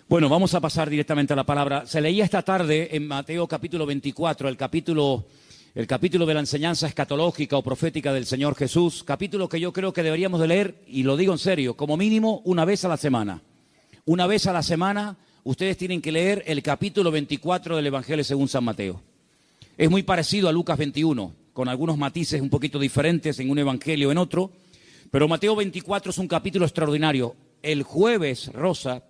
Bueno, vamos a pasar directamente a la palabra. Se leía esta tarde en Mateo capítulo 24, el capítulo de la enseñanza escatológica o profética del Señor Jesús, capítulo que yo creo que deberíamos de leer, y lo digo en serio, como mínimo una vez a la semana. Una vez a la semana ustedes tienen que leer el capítulo 24 del Evangelio según San Mateo. Es muy parecido a Lucas 21, con algunos matices un poquito diferentes en un evangelio o en otro, pero Mateo 24 es un capítulo extraordinario. El jueves, Rosa,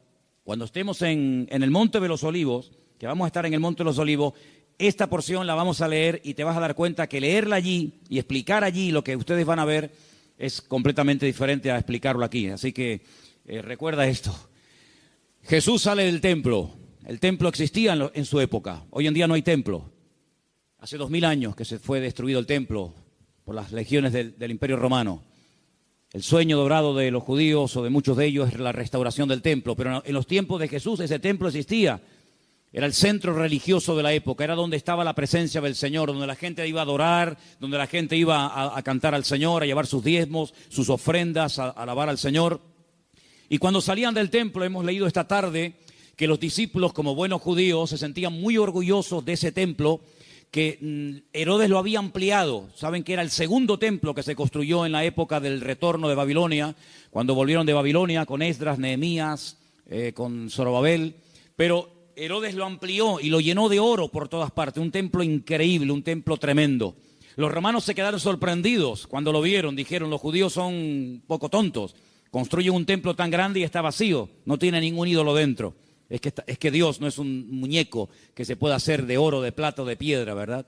cuando estemos en el Monte de los Olivos, que vamos a estar en el Monte de los Olivos, esta porción la vamos a leer y te vas a dar cuenta que leerla allí y explicar allí lo que ustedes van a ver es completamente diferente a explicarlo aquí. Así que recuerda esto. Jesús sale del templo. El templo existía en su época. Hoy en día no hay templo. Hace 2000 años que se fue destruido el templo por las legiones del Imperio Romano. El sueño dorado de los judíos o de muchos de ellos es la restauración del templo, pero en los tiempos de Jesús ese templo existía. Era el centro religioso de la época, era donde estaba la presencia del Señor, donde la gente iba a adorar, donde la gente iba a cantar al Señor, a llevar sus diezmos, sus ofrendas, a alabar al Señor. Y cuando salían del templo, hemos leído esta tarde que los discípulos, como buenos judíos, se sentían muy orgullosos de ese templo, que Herodes lo había ampliado. Saben que era el segundo templo que se construyó en la época del retorno de Babilonia, cuando volvieron de Babilonia con Esdras, Nehemías, con Zorobabel, pero Herodes lo amplió y lo llenó de oro por todas partes, un templo increíble, un templo tremendo. Los romanos se quedaron sorprendidos cuando lo vieron, dijeron, los judíos son poco tontos, construyen un templo tan grande y está vacío, no tiene ningún ídolo dentro. Es que Dios no es un muñeco que se pueda hacer de oro, de plata o de piedra, ¿verdad?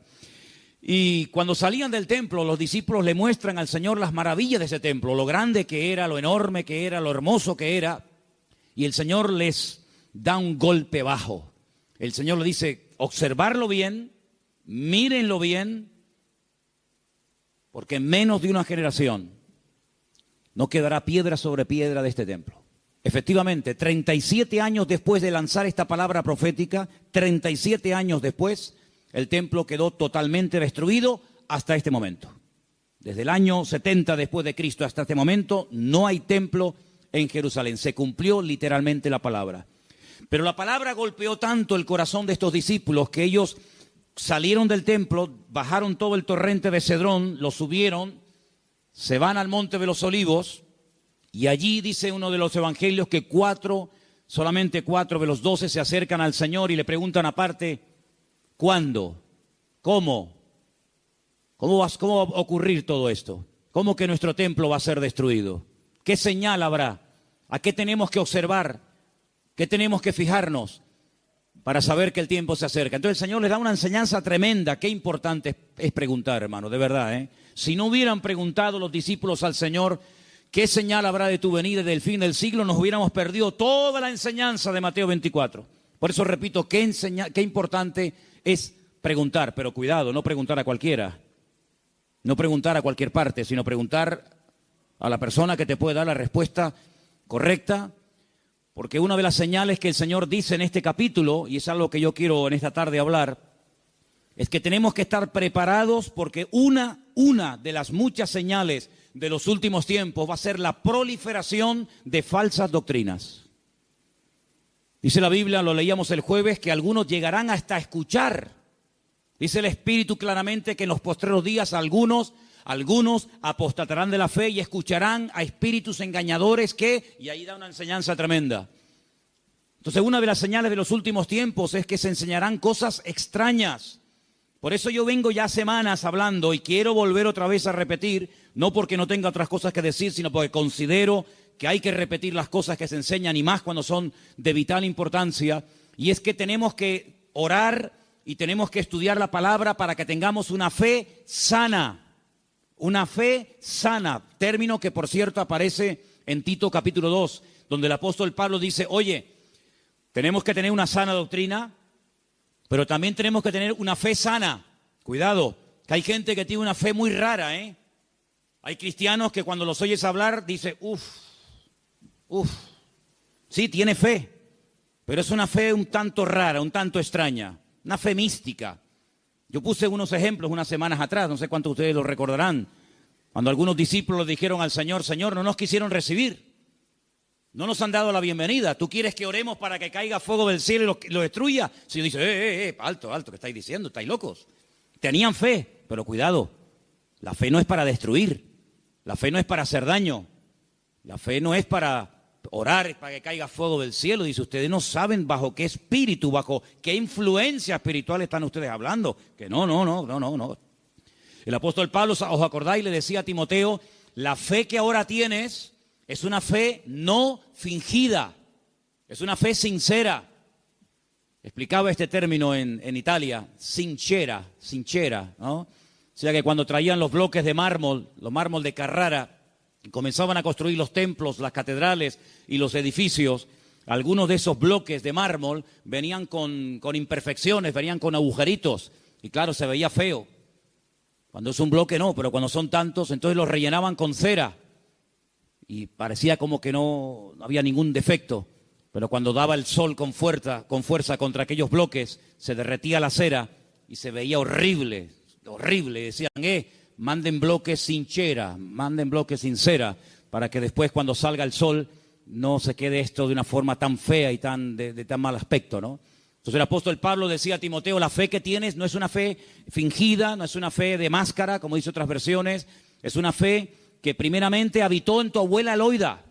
Y cuando salían del templo, los discípulos le muestran al Señor las maravillas de ese templo, lo grande que era, lo enorme que era, lo hermoso que era. Y el Señor les da un golpe bajo. El Señor le dice, observarlo bien, mírenlo bien, porque en menos de una generación no quedará piedra sobre piedra de este templo. Efectivamente, 37 años después de lanzar esta palabra profética, 37 años después, el templo quedó totalmente destruido hasta este momento. Desde el año 70 después de Cristo hasta este momento, no hay templo en Jerusalén. Se cumplió literalmente la palabra. Pero la palabra golpeó tanto el corazón de estos discípulos que ellos salieron del templo, bajaron todo el torrente de Cedrón, lo subieron, se van al Monte de los Olivos. Y allí dice uno de los evangelios que solamente 4 de los 12 se acercan al Señor y le preguntan aparte, ¿cuándo? ¿Cómo? ¿Cómo va a ocurrir todo esto? ¿Cómo que nuestro templo va a ser destruido? ¿Qué señal habrá? ¿A qué tenemos que observar? ¿Qué tenemos que fijarnos para saber que el tiempo se acerca? Entonces el Señor les da una enseñanza tremenda. Qué importante es preguntar, hermano, de verdad, ¿eh? Si no hubieran preguntado los discípulos al Señor, ¿qué señal habrá de tu venida y del fin del siglo? Nos hubiéramos perdido toda la enseñanza de Mateo 24. Por eso repito, qué importante es preguntar, pero cuidado, no preguntar a cualquiera, no preguntar a cualquier parte, sino preguntar a la persona que te puede dar la respuesta correcta, porque una de las señales que el Señor dice en este capítulo, y es algo que yo quiero en esta tarde hablar, es que tenemos que estar preparados porque una de las muchas señales de los últimos tiempos va a ser la proliferación de falsas doctrinas. Dice la Biblia, lo leíamos el jueves, que algunos llegarán hasta escuchar. Dice el Espíritu claramente que en los postreros días algunos apostatarán de la fe y escucharán a espíritus engañadores y ahí da una enseñanza tremenda. Entonces una de las señales de los últimos tiempos es que se enseñarán cosas extrañas. Por eso yo vengo ya semanas hablando y quiero volver otra vez a repetir, no porque no tenga otras cosas que decir, sino porque considero que hay que repetir las cosas que se enseñan y más cuando son de vital importancia. Y es que tenemos que orar y tenemos que estudiar la palabra para que tengamos una fe sana. Una fe sana, término que por cierto aparece en Tito capítulo 2, donde el apóstol Pablo dice, oye, tenemos que tener una sana doctrina, pero también tenemos que tener una fe sana. Cuidado, que hay gente que tiene una fe muy rara, ¿eh? Hay cristianos que cuando los oyes hablar, dice, sí, tiene fe, pero es una fe un tanto rara, un tanto extraña, una fe mística. Yo puse unos ejemplos unas semanas atrás, no sé cuántos de ustedes lo recordarán, cuando algunos discípulos dijeron al Señor, Señor, no nos quisieron recibir. No nos han dado la bienvenida. ¿Tú quieres que oremos para que caiga fuego del cielo y lo destruya? Si yo dice, alto, ¿qué estáis diciendo? ¿Estáis locos? Tenían fe, pero cuidado. La fe no es para destruir. La fe no es para hacer daño. La fe no es para orar para que caiga fuego del cielo. Dice, ustedes no saben bajo qué espíritu, bajo qué influencia espiritual están ustedes hablando. Que no. El apóstol Pablo, ¿os acordáis? Le decía a Timoteo, la fe que ahora tienes es una fe no fingida, es una fe sincera. Explicaba este término en Italia, sincera, ¿no? O sea que cuando traían los bloques de mármol, los mármol de Carrara, y comenzaban a construir los templos, las catedrales y los edificios, algunos de esos bloques de mármol venían con imperfecciones, venían con agujeritos, y claro, se veía feo. Cuando es un bloque no, pero cuando son tantos, entonces los rellenaban con cera, y parecía como que no había ningún defecto, pero cuando daba el sol con fuerza contra aquellos bloques, se derretía la cera y se veía horrible. Decían, manden bloques sin cera, manden bloques sin cera, para que después cuando salga el sol no se quede esto de una forma tan fea y de tan mal aspecto, ¿no? Entonces el apóstol Pablo decía a Timoteo, la fe que tienes no es una fe fingida, no es una fe de máscara, como dice otras versiones, es una fe que primeramente habitó en tu abuela Loida,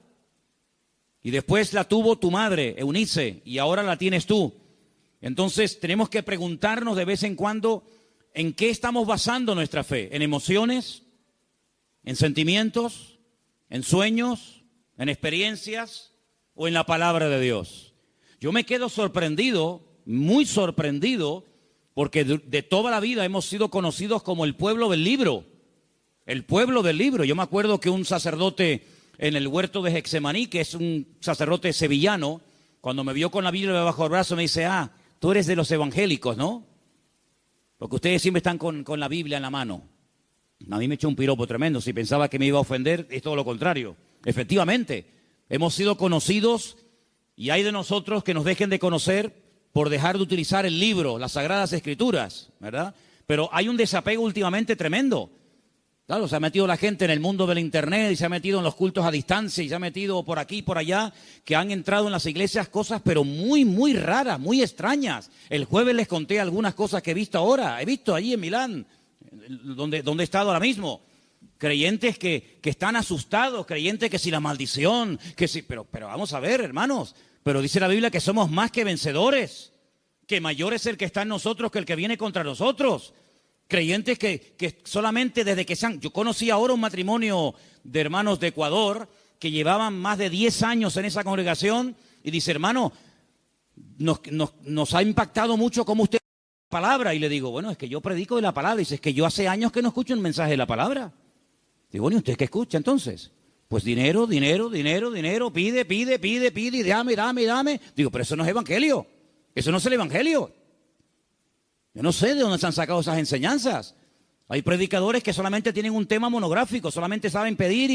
y después la tuvo tu madre, Eunice, y ahora la tienes tú. Entonces tenemos que preguntarnos de vez en cuando, ¿en qué estamos basando nuestra fe? ¿En emociones? ¿En sentimientos? ¿En sueños? ¿En experiencias? ¿O en la palabra de Dios? Yo me quedo sorprendido, muy sorprendido, porque de toda la vida hemos sido conocidos como el pueblo del libro. El pueblo del libro. Yo me acuerdo que un sacerdote en el huerto de Getsemaní, que es un sacerdote sevillano, cuando me vio con la Biblia bajo el brazo me dice, tú eres de los evangélicos, ¿no? Porque ustedes siempre están con la Biblia en la mano. A mí me echó un piropo tremendo. Si pensaba que me iba a ofender, es todo lo contrario. Efectivamente, hemos sido conocidos y hay de nosotros que nos dejen de conocer por dejar de utilizar el libro, las Sagradas Escrituras, ¿verdad? Pero hay un desapego últimamente tremendo. Claro, se ha metido la gente en el mundo del internet y se ha metido en los cultos a distancia y se ha metido por aquí y por allá, que han entrado en las iglesias cosas pero muy, muy raras, muy extrañas. El jueves les conté algunas cosas que he visto ahora. He visto allí en Milán, donde he estado ahora mismo. Creyentes que están asustados, creyentes que si la maldición, que si... Pero vamos a ver, hermanos, pero dice la Biblia que somos más que vencedores, que mayor es el que está en nosotros que el que viene contra nosotros. Creyentes que solamente desde que yo conocí ahora un matrimonio de hermanos de Ecuador que llevaban más de 10 años en esa congregación y dice, hermano, nos ha impactado mucho cómo usted la palabra. Y le digo, bueno, es que yo predico de la palabra. Y dice, es que yo hace años que no escucho un mensaje de la palabra. Digo, bueno, ¿y usted qué escucha entonces? Pues dinero, pide, y dame. Digo, pero eso no es evangelio. Eso no es el evangelio. Yo no sé de dónde se han sacado esas enseñanzas. Hay predicadores que solamente tienen un tema monográfico, solamente saben pedir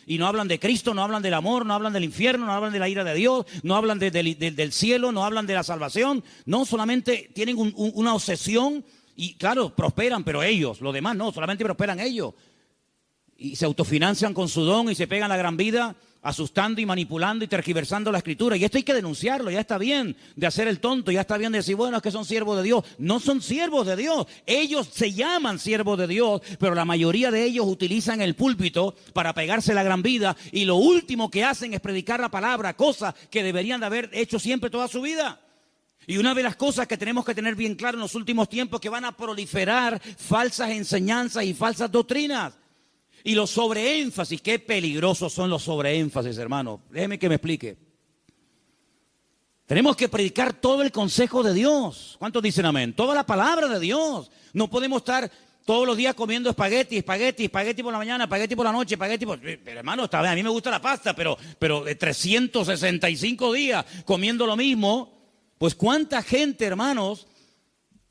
y no hablan de Cristo, no hablan del amor, no hablan del infierno, no hablan de la ira de Dios, no hablan del cielo, no hablan de la salvación. No, solamente tienen una obsesión y claro, prosperan, pero ellos, los demás no, solamente prosperan ellos. Y se autofinancian con su don y se pegan la gran vida asustando y manipulando y tergiversando la Escritura. Y esto hay que denunciarlo. Ya está bien de hacer el tonto, ya está bien de decir, bueno, es que son siervos de Dios. No son siervos de Dios. Ellos se llaman siervos de Dios, pero la mayoría de ellos utilizan el púlpito para pegarse la gran vida y lo último que hacen es predicar la palabra, cosa que deberían de haber hecho siempre toda su vida. Y una de las cosas que tenemos que tener bien claro en los últimos tiempos es que van a proliferar falsas enseñanzas y falsas doctrinas. Y los sobreénfasis, qué peligrosos son los sobreénfasis, hermano. Déjeme que me explique. Tenemos que predicar todo el consejo de Dios. ¿Cuántos dicen amén? Toda la palabra de Dios. No podemos estar todos los días comiendo espagueti por la mañana, espagueti por la noche, Pero hermano, está bien, a mí me gusta la pasta, pero de 365 días comiendo lo mismo, pues cuánta gente, hermanos,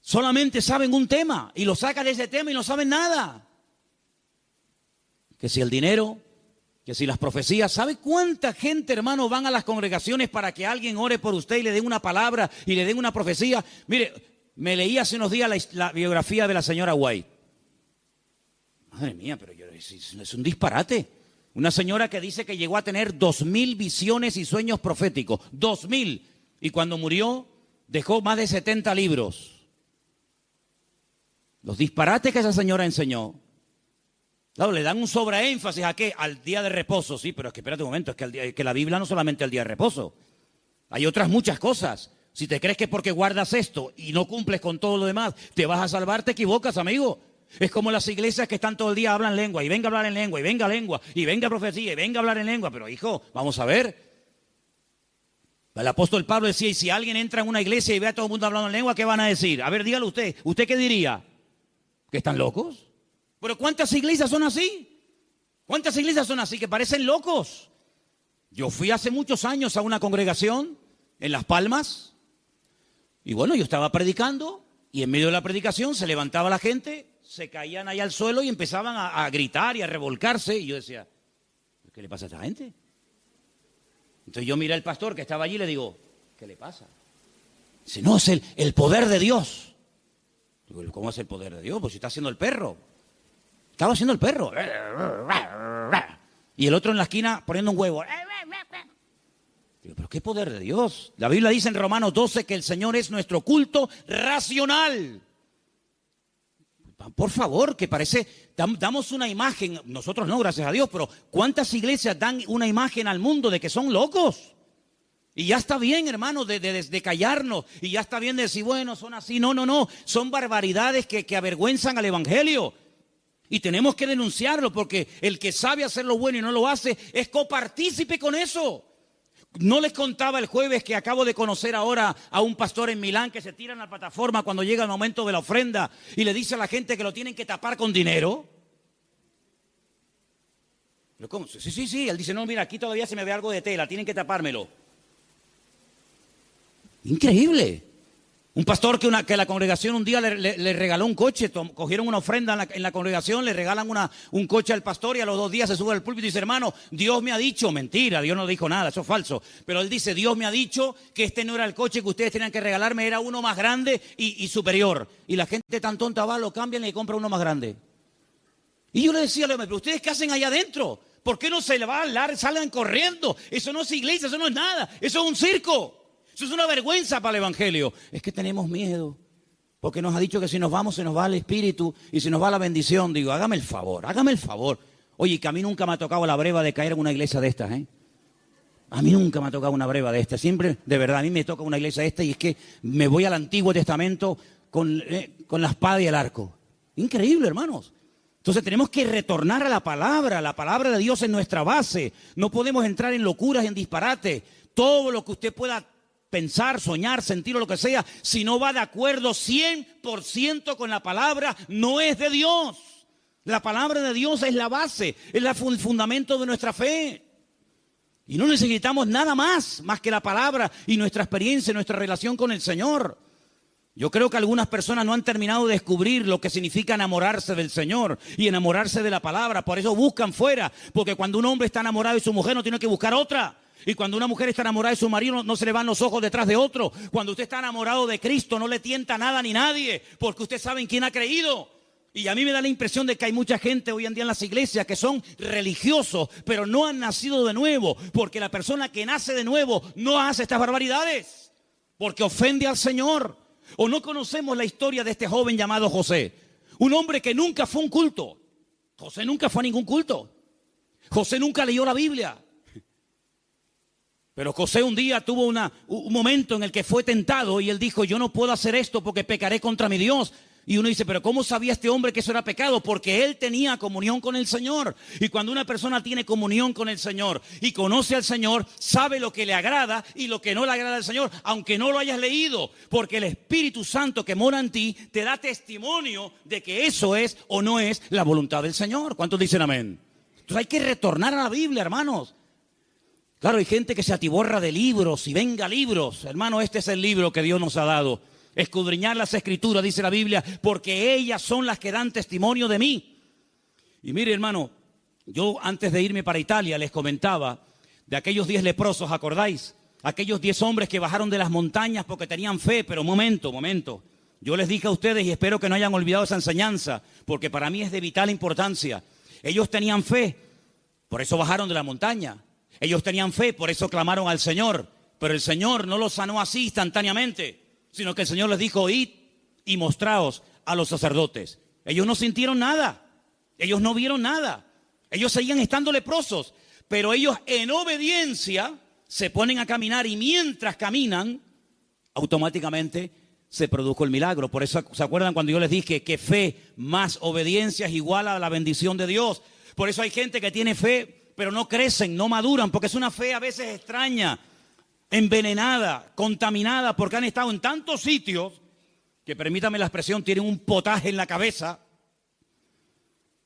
solamente saben un tema y lo sacan de ese tema y no saben nada. Que si el dinero, que si las profecías. ¿Sabe cuánta gente, hermano, van a las congregaciones para que alguien ore por usted y le den una palabra y le den una profecía? Mire, me leí hace unos días la biografía de la señora White. Madre mía, pero es un disparate. Una señora que dice que llegó a tener 2000 visiones y sueños proféticos. 2000. Y cuando murió, dejó más de 70 libros. Los disparates que esa señora enseñó. Claro, le dan un sobreénfasis ¿a qué? Al día de reposo. Sí, pero es que espérate un momento, es que la Biblia no solamente el día de reposo. Hay otras muchas cosas. Si te crees que porque guardas esto y no cumples con todo lo demás, te vas a salvar, te equivocas, amigo. Es como las iglesias que están todo el día hablan lengua, y venga a hablar en lengua, y venga profecía, y venga a hablar en lengua. Pero hijo, vamos a ver. El apóstol Pablo decía, y si alguien entra en una iglesia y ve a todo el mundo hablando en lengua, ¿qué van a decir? A ver, dígalo usted. ¿Usted qué diría? ¿Que están locos? Pero ¿cuántas iglesias son así? ¿Cuántas iglesias son así que parecen locos? Yo fui hace muchos años a una congregación en Las Palmas, y bueno, yo estaba predicando, y en medio de la predicación se levantaba la gente, se caían ahí al suelo y empezaban a gritar y a revolcarse, y yo decía, ¿qué le pasa a esta gente? Entonces yo miré al pastor que estaba allí y le digo, ¿qué le pasa? Dice, no, es el poder de Dios. Digo, ¿cómo es el poder de Dios? Pues si está haciendo el perro. Estaba haciendo el perro. Y el otro en la esquina poniendo un huevo. Digo, ¿pero qué poder de Dios? La Biblia dice en Romanos 12 que el Señor es nuestro culto racional. Por favor, que parece, damos una imagen, nosotros no, gracias a Dios, pero ¿cuántas iglesias dan una imagen al mundo de que son locos? Y ya está bien, hermano, de callarnos, y ya está bien de decir, bueno, son así. No, son barbaridades que avergüenzan al evangelio. Y tenemos que denunciarlo, porque el que sabe hacer lo bueno y no lo hace, es copartícipe con eso. No les contaba el jueves que acabo de conocer ahora a un pastor en Milán que se tira en la plataforma cuando llega el momento de la ofrenda y le dice a la gente que lo tienen que tapar con dinero. ¿Cómo? Sí. Él dice, no, mira, aquí todavía se me ve algo de tela, tienen que tapármelo. Increíble. Un pastor que la congregación un día le regaló un coche, cogieron una ofrenda en la congregación, le regalan un coche al pastor y a los 2 días se sube al púlpito y dice, hermano, Dios me ha dicho, mentira, Dios no dijo nada, eso es falso. Pero él dice, Dios me ha dicho que este no era el coche que ustedes tenían que regalarme, era uno más grande y superior. Y la gente tan tonta va, lo cambian y le compra uno más grande. Y yo le decía, pero ¿ustedes qué hacen allá adentro? ¿Por qué no se le va a hablar, salgan corriendo? Eso no es iglesia, eso no es nada, eso es un circo. Eso es una vergüenza para el evangelio. Es que tenemos miedo, porque nos ha dicho que si nos vamos se nos va el espíritu y se nos va la bendición. Digo, hágame el favor. Oye, que a mí nunca me ha tocado la breva de caer en una iglesia de estas, ¿eh? A mí nunca me ha tocado una breva de estas. Siempre, de verdad, a mí me toca una iglesia de estas y es que me voy al Antiguo Testamento con la espada y el arco. Increíble, hermanos. Entonces tenemos que retornar a la palabra de Dios en nuestra base. No podemos entrar en locuras, en disparate. Todo lo que usted pueda pensar, soñar, sentir o lo que sea, si no va de acuerdo 100% con la palabra, no es de Dios. La palabra de Dios es la base, es el fundamento de nuestra fe. Y no necesitamos nada más que la palabra y nuestra experiencia, nuestra relación con el Señor. Yo creo que algunas personas no han terminado de descubrir lo que significa enamorarse del Señor y enamorarse de la palabra. Por eso buscan fuera, porque cuando un hombre está enamorado de su mujer no tiene que buscar otra. Y cuando una mujer está enamorada de su marido, no se le van los ojos detrás de otro. Cuando usted está enamorado de Cristo, no le tienta nada ni nadie, porque usted sabe en quién ha creído. Y a mí me da la impresión de que hay mucha gente hoy en día en las iglesias que son religiosos, pero no han nacido de nuevo, porque la persona que nace de nuevo no hace estas barbaridades, porque ofende al Señor. O no conocemos la historia de este joven llamado José, un hombre que nunca fue a un culto. José nunca fue a ningún culto. José nunca leyó la Biblia. Pero José un día tuvo un momento en el que fue tentado y él dijo, yo no puedo hacer esto porque pecaré contra mi Dios. Y uno dice, pero ¿cómo sabía este hombre que eso era pecado? Porque él tenía comunión con el Señor. Y cuando una persona tiene comunión con el Señor y conoce al Señor, sabe lo que le agrada y lo que no le agrada al Señor, aunque no lo hayas leído. Porque el Espíritu Santo que mora en ti te da testimonio de que eso es o no es la voluntad del Señor. ¿Cuántos dicen amén? Entonces hay que retornar a la Biblia, hermanos. Claro, hay gente que se atiborra de libros y venga libros. Hermano, este es el libro que Dios nos ha dado. Escudriñar las Escrituras, dice la Biblia, porque ellas son las que dan testimonio de mí. Y mire, hermano, yo antes de irme para Italia les comentaba de aquellos 10 leprosos, ¿acordáis? Aquellos 10 hombres que bajaron de las montañas porque tenían fe, pero momento. Yo les dije a ustedes y espero que no hayan olvidado esa enseñanza, porque para mí es de vital importancia. Ellos tenían fe. Por eso bajaron de la montaña. Ellos tenían fe, por eso clamaron al Señor. Pero el Señor no los sanó así instantáneamente, sino que el Señor les dijo, id y mostraos a los sacerdotes. Ellos no sintieron nada, ellos no vieron nada, ellos seguían estando leprosos, pero ellos en obediencia se ponen a caminar y mientras caminan, automáticamente se produjo el milagro. Por eso, ¿se acuerdan cuando yo les dije que fe más obediencia es igual a la bendición de Dios? Por eso hay gente que tiene fe, pero no crecen, no maduran, porque es una fe a veces extraña, envenenada, contaminada, porque han estado en tantos sitios que, permítame la expresión, tienen un potaje en la cabeza.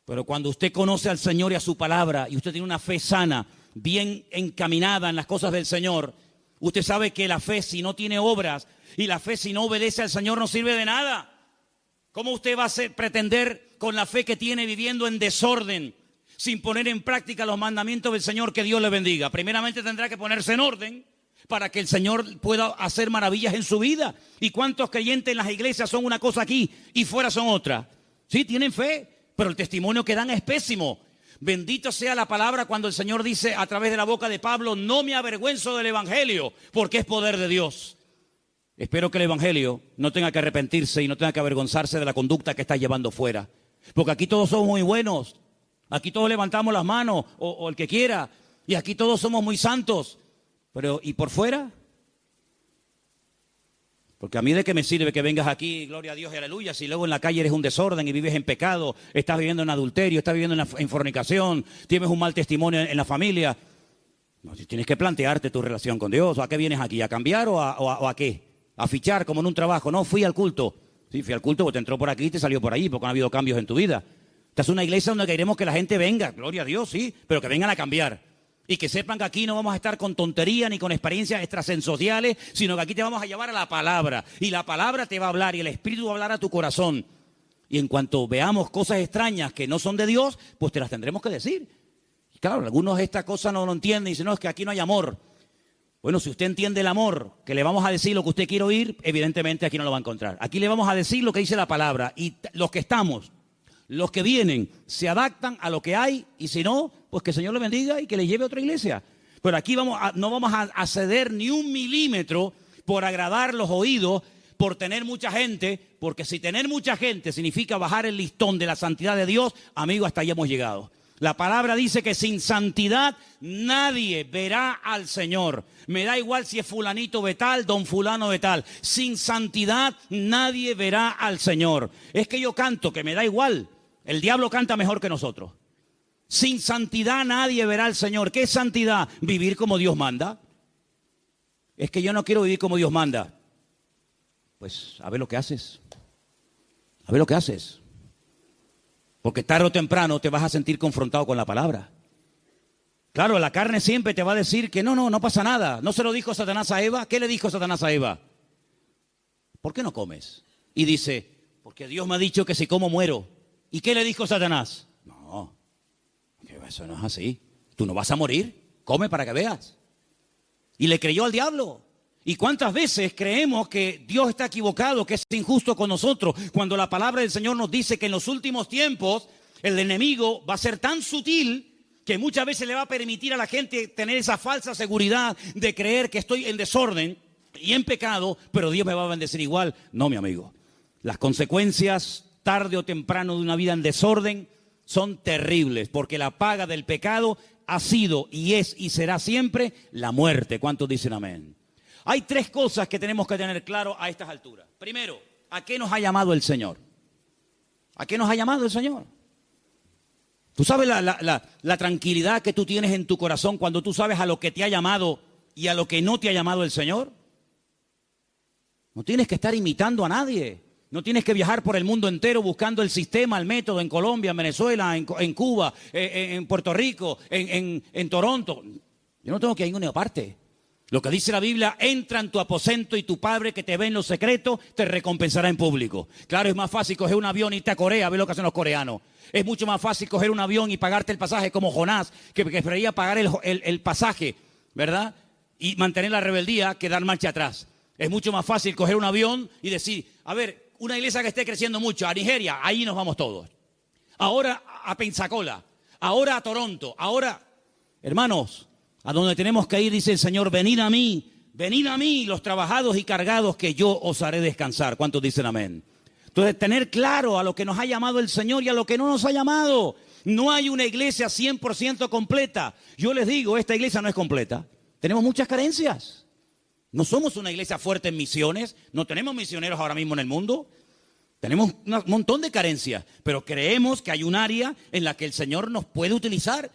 Pero cuando usted conoce al Señor y a su palabra, y usted tiene una fe sana, bien encaminada en las cosas del Señor, usted sabe que la fe, si no tiene obras, y la fe, si no obedece al Señor, no sirve de nada. ¿Cómo usted va a pretender con la fe que tiene viviendo en desorden, sin poner en práctica los mandamientos del Señor? Que Dios le bendiga. Primeramente tendrá que ponerse en orden para que el Señor pueda hacer maravillas en su vida. ¿Y cuántos creyentes en las iglesias son una cosa aquí y fuera son otra? Sí, tienen fe, pero el testimonio que dan es pésimo. Bendito sea la palabra cuando el Señor dice a través de la boca de Pablo, no me avergüenzo del evangelio, porque es poder de Dios. Espero que el evangelio no tenga que arrepentirse y no tenga que avergonzarse de la conducta que está llevando fuera. Porque aquí todos somos muy buenos, aquí todos levantamos las manos, o el que quiera, y aquí todos somos muy santos. Pero, ¿y por fuera? Porque a mí de qué me sirve que vengas aquí, gloria a Dios y aleluya, si luego en la calle eres un desorden y vives en pecado, estás viviendo en adulterio, estás viviendo en fornicación, tienes un mal testimonio en la familia. No, tienes que plantearte tu relación con Dios. ¿A qué vienes aquí? ¿A cambiar o a qué? ¿A fichar como en un trabajo? No, fui al culto. Sí, fui al culto porque te entró por aquí y te salió por ahí, porque no ha habido cambios en tu vida. Esta es una iglesia donde queremos que la gente venga, gloria a Dios, sí, pero que vengan a cambiar. Y que sepan que aquí no vamos a estar con tonterías ni con experiencias extrasensoriales, sino que aquí te vamos a llevar a la palabra. Y la palabra te va a hablar y el Espíritu va a hablar a tu corazón. Y en cuanto veamos cosas extrañas que no son de Dios, pues te las tendremos que decir. Y claro, algunos esta cosa no lo entienden y dicen, no, es que aquí no hay amor. Bueno, si usted entiende el amor, que le vamos a decir lo que usted quiere oír, evidentemente aquí no lo va a encontrar. Aquí le vamos a decir lo que dice la palabra. Y los que estamos, los que vienen, se adaptan a lo que hay, y si no, pues que el Señor le bendiga y que le lleve a otra iglesia. Pero aquí no vamos a ceder ni un milímetro por agradar los oídos, por tener mucha gente, porque si tener mucha gente significa bajar el listón de la santidad de Dios, amigo, hasta ahí hemos llegado. La palabra dice que sin santidad nadie verá al Señor. Me da igual si es fulanito de tal, don fulano de tal. Sin santidad nadie verá al Señor. Es que yo canto, que me da igual. El diablo canta mejor que nosotros. Sin santidad nadie verá al Señor. ¿Qué es santidad? Vivir como Dios manda. Es que yo no quiero vivir como Dios manda. Pues a ver lo que haces. A ver lo que haces. Porque tarde o temprano te vas a sentir confrontado con la palabra. Claro, la carne siempre te va a decir que no pasa nada. ¿No se lo dijo Satanás a Eva? ¿Qué le dijo Satanás a Eva? ¿Por qué no comes? Y dice, porque Dios me ha dicho que si como muero. ¿Y qué le dijo Satanás? No, eso no es así. Tú no vas a morir, come para que veas. Y le creyó al diablo. ¿Y cuántas veces creemos que Dios está equivocado, que es injusto con nosotros, cuando la palabra del Señor nos dice que en los últimos tiempos el enemigo va a ser tan sutil que muchas veces le va a permitir a la gente tener esa falsa seguridad de creer que estoy en desorden y en pecado, pero Dios me va a bendecir igual? No, mi amigo. Las consecuencias tarde o temprano de una vida en desorden son terribles, porque la paga del pecado ha sido y es y será siempre la muerte. ¿Cuántos dicen amén? Hay tres cosas que tenemos que tener claro a estas alturas. Primero, ¿a qué nos ha llamado el Señor? ¿A qué nos ha llamado el Señor? ¿Tú sabes la tranquilidad que tú tienes en tu corazón cuando tú sabes a lo que te ha llamado y a lo que no te ha llamado el Señor? No tienes que estar imitando a nadie. No tienes que viajar por el mundo entero buscando el sistema, el método en Colombia, en Venezuela, en Cuba, en Puerto Rico, en Toronto. Yo no tengo que ir a ninguna parte. Lo que dice la Biblia, entra en tu aposento y tu Padre que te ve en lo secreto te recompensará en público. Claro, es más fácil coger un avión y irte a Corea a ver lo que hacen los coreanos. Es mucho más fácil coger un avión y pagarte el pasaje como Jonás, que prefería pagar el pasaje, ¿verdad? Y mantener la rebeldía que dar marcha atrás. Es mucho más fácil coger un avión y decir, a ver, una iglesia que esté creciendo mucho, a Nigeria, ahí nos vamos todos. Ahora a Pensacola, ahora a Toronto, ahora Hermanos, a donde tenemos que ir, dice el Señor, venid a mí, los trabajados y cargados, que yo os haré descansar. ¿Cuántos dicen amén? Entonces, tener claro a lo que nos ha llamado el Señor y a lo que no nos ha llamado. No hay una iglesia 100% completa. Yo les digo, esta iglesia no es completa. Tenemos muchas carencias. No somos una iglesia fuerte en misiones. No tenemos misioneros ahora mismo en el mundo. Tenemos un montón de carencias. Pero creemos que hay un área en la que el Señor nos puede utilizar.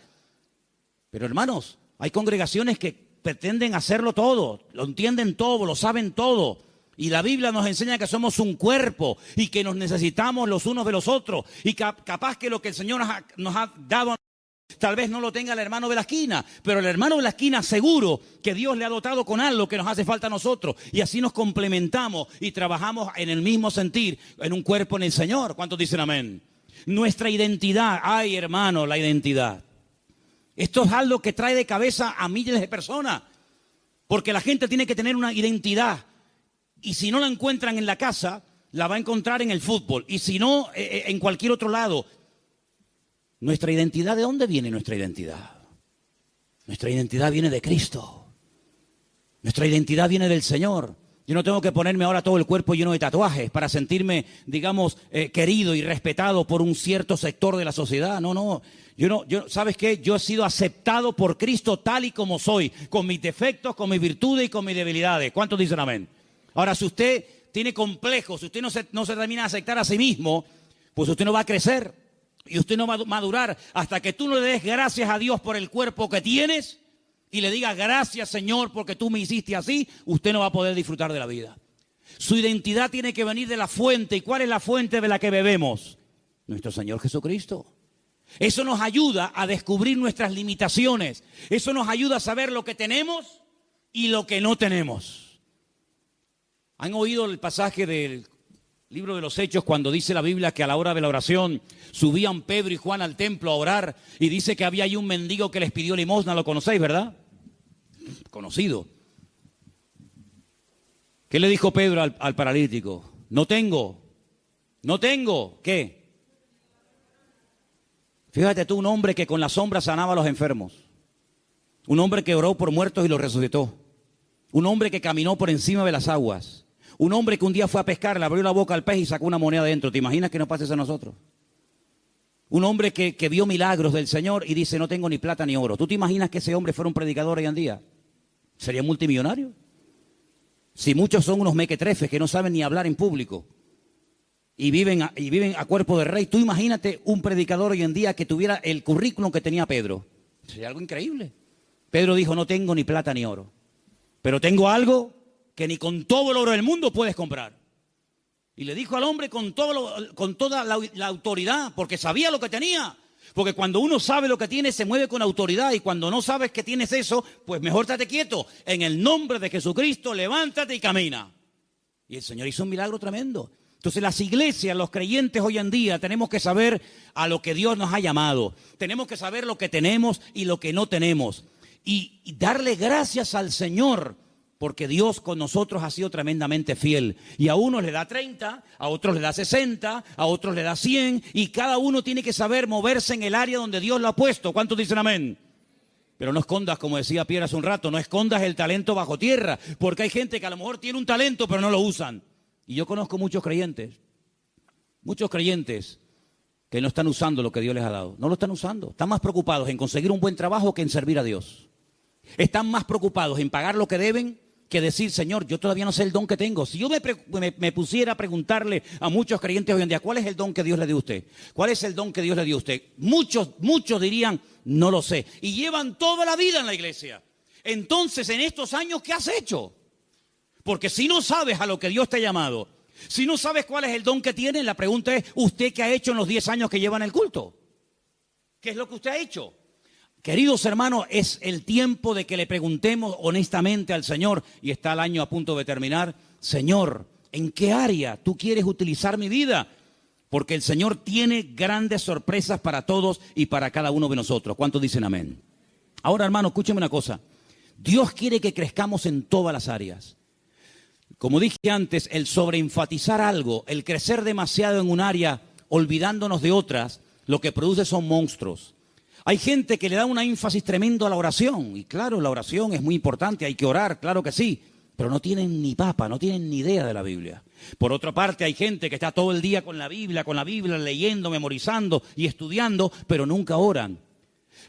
Pero hermanos, hay congregaciones que pretenden hacerlo todo. Lo entienden todo, lo saben todo. Y la Biblia nos enseña que somos un cuerpo y que nos necesitamos los unos de los otros. Y capaz que lo que el Señor nos ha dado, tal vez no lo tenga el hermano de la esquina, pero el hermano de la esquina seguro que Dios le ha dotado con algo que nos hace falta a nosotros. Y así nos complementamos y trabajamos en el mismo sentir, en un cuerpo en el Señor. ¿Cuántos dicen amén? Nuestra identidad, ay hermano, la identidad. Esto es algo que trae de cabeza a miles de personas. Porque la gente tiene que tener una identidad. Y si no la encuentran en la casa, la va a encontrar en el fútbol. Y si no, en cualquier otro lado. Nuestra identidad, ¿de dónde viene nuestra identidad? Nuestra identidad viene de Cristo. Nuestra identidad viene del Señor. Yo no tengo que ponerme ahora todo el cuerpo lleno de tatuajes para sentirme, digamos, querido y respetado por un cierto sector de la sociedad. No. ¿Sabes qué? Yo he sido aceptado por Cristo tal y como soy, con mis defectos, con mis virtudes y con mis debilidades. ¿Cuántos dicen amén? Ahora, si usted tiene complejos, si usted no se termina de aceptar a sí mismo, pues usted no va a crecer y usted no va a madurar hasta que tú no le des gracias a Dios por el cuerpo que tienes y le digas gracias, Señor, porque tú me hiciste así, usted no va a poder disfrutar de la vida. Su identidad tiene que venir de la fuente. ¿Y cuál es la fuente de la que bebemos? Nuestro Señor Jesucristo. Eso nos ayuda a descubrir nuestras limitaciones. Eso nos ayuda a saber lo que tenemos y lo que no tenemos. ¿Han oído el pasaje del libro de los Hechos cuando dice la Biblia que a la hora de la oración subían Pedro y Juan al templo a orar y dice que había ahí un mendigo que les pidió limosna? ¿Lo conocéis, verdad? Conocido. ¿Qué le dijo Pedro al paralítico? No tengo. ¿Qué? Fíjate tú, un hombre que con la sombra sanaba a los enfermos. Un hombre que oró por muertos y los resucitó. Un hombre que caminó por encima de las aguas. Un hombre que un día fue a pescar, le abrió la boca al pez y sacó una moneda dentro. ¿Te imaginas que nos pase eso a nosotros? Un hombre que vio milagros del Señor y dice, no tengo ni plata ni oro. ¿Tú te imaginas que ese hombre fuera un predicador hoy en día? ¿Sería multimillonario? Si muchos son unos mequetrefes que no saben ni hablar en público y viven a cuerpo de rey, tú imagínate un predicador hoy en día que tuviera el currículum que tenía Pedro. Sería algo increíble. Pedro dijo, no tengo ni plata ni oro, pero tengo algo que ni con todo el oro del mundo puedes comprar. Y le dijo al hombre con toda la autoridad, porque sabía lo que tenía. Porque cuando uno sabe lo que tiene, se mueve con autoridad. Y cuando no sabes que tienes eso, pues mejor estate quieto. En el nombre de Jesucristo, levántate y camina. Y el Señor hizo un milagro tremendo. Entonces las iglesias, los creyentes hoy en día, tenemos que saber a lo que Dios nos ha llamado. Tenemos que saber lo que tenemos y lo que no tenemos. Y darle gracias al Señor, porque Dios con nosotros ha sido tremendamente fiel. Y a unos le da 30, a otros le da 60, a otros le da 100. Y cada uno tiene que saber moverse en el área donde Dios lo ha puesto. ¿Cuántos dicen amén? Pero no escondas, como decía Pierre hace un rato, no escondas el talento bajo tierra. Porque hay gente que a lo mejor tiene un talento, pero no lo usan. Y yo conozco muchos creyentes que no están usando lo que Dios les ha dado. No lo están usando. Están más preocupados en conseguir un buen trabajo que en servir a Dios. Están más preocupados en pagar lo que deben que decir, Señor, yo todavía no sé el don que tengo. Si yo me pusiera a preguntarle a muchos creyentes hoy en día, ¿cuál es el don que Dios le dio a usted? ¿Cuál es el don que Dios le dio a usted? Muchos dirían, no lo sé. Y llevan toda la vida en la iglesia. Entonces, en estos años, ¿qué has hecho? Porque si no sabes a lo que Dios te ha llamado, si no sabes cuál es el don que tienes, la pregunta es, ¿usted qué ha hecho en los 10 años que lleva en el culto? ¿Qué es lo que usted ha hecho? Queridos hermanos, es el tiempo de que le preguntemos honestamente al Señor, y está el año a punto de terminar, Señor, ¿en qué área tú quieres utilizar mi vida? Porque el Señor tiene grandes sorpresas para todos y para cada uno de nosotros. ¿Cuántos dicen amén? Ahora, hermano, escúcheme una cosa. Dios quiere que crezcamos en todas las áreas. Como dije antes, el sobreenfatizar algo, el crecer demasiado en un área, olvidándonos de otras, lo que produce son monstruos. Hay gente que le da un énfasis tremendo a la oración. Y claro, la oración es muy importante, hay que orar, claro que sí. Pero no tienen ni papa, no tienen ni idea de la Biblia. Por otra parte, hay gente que está todo el día con la Biblia, leyendo, memorizando y estudiando, pero nunca oran.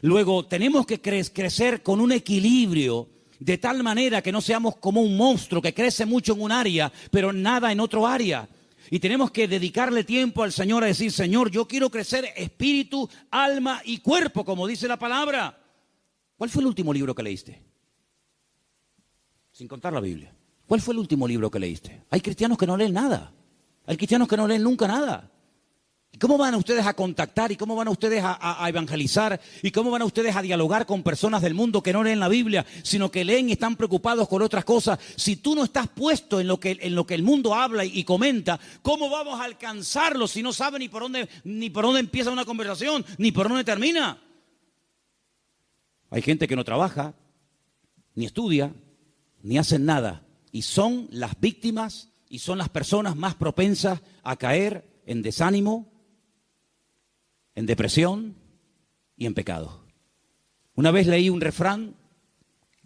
Luego, tenemos que crecer con un equilibrio, de tal manera que no seamos como un monstruo que crece mucho en un área, pero nada en otro área. Y tenemos que dedicarle tiempo al Señor a decir, Señor, yo quiero crecer espíritu, alma y cuerpo, como dice la palabra. ¿Cuál fue el último libro que leíste? Sin contar la Biblia. ¿Cuál fue el último libro que leíste? Hay cristianos que no leen nada. Hay cristianos que no leen nunca nada. ¿Y cómo van ustedes a contactar? ¿Y cómo van ustedes a evangelizar? ¿Y cómo van ustedes a dialogar con personas del mundo que no leen la Biblia, sino que leen y están preocupados con otras cosas? Si tú no estás puesto en lo que el mundo habla y comenta, ¿cómo vamos a alcanzarlo si no sabe ni por dónde empieza una conversación, ni por dónde termina? Hay gente que no trabaja, ni estudia, ni hacen nada. Y son las víctimas y son las personas más propensas a caer en desánimo, en depresión y en pecado. Una vez leí un refrán,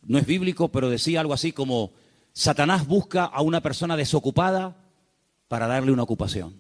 no es bíblico, pero decía algo así como: Satanás busca a una persona desocupada para darle una ocupación.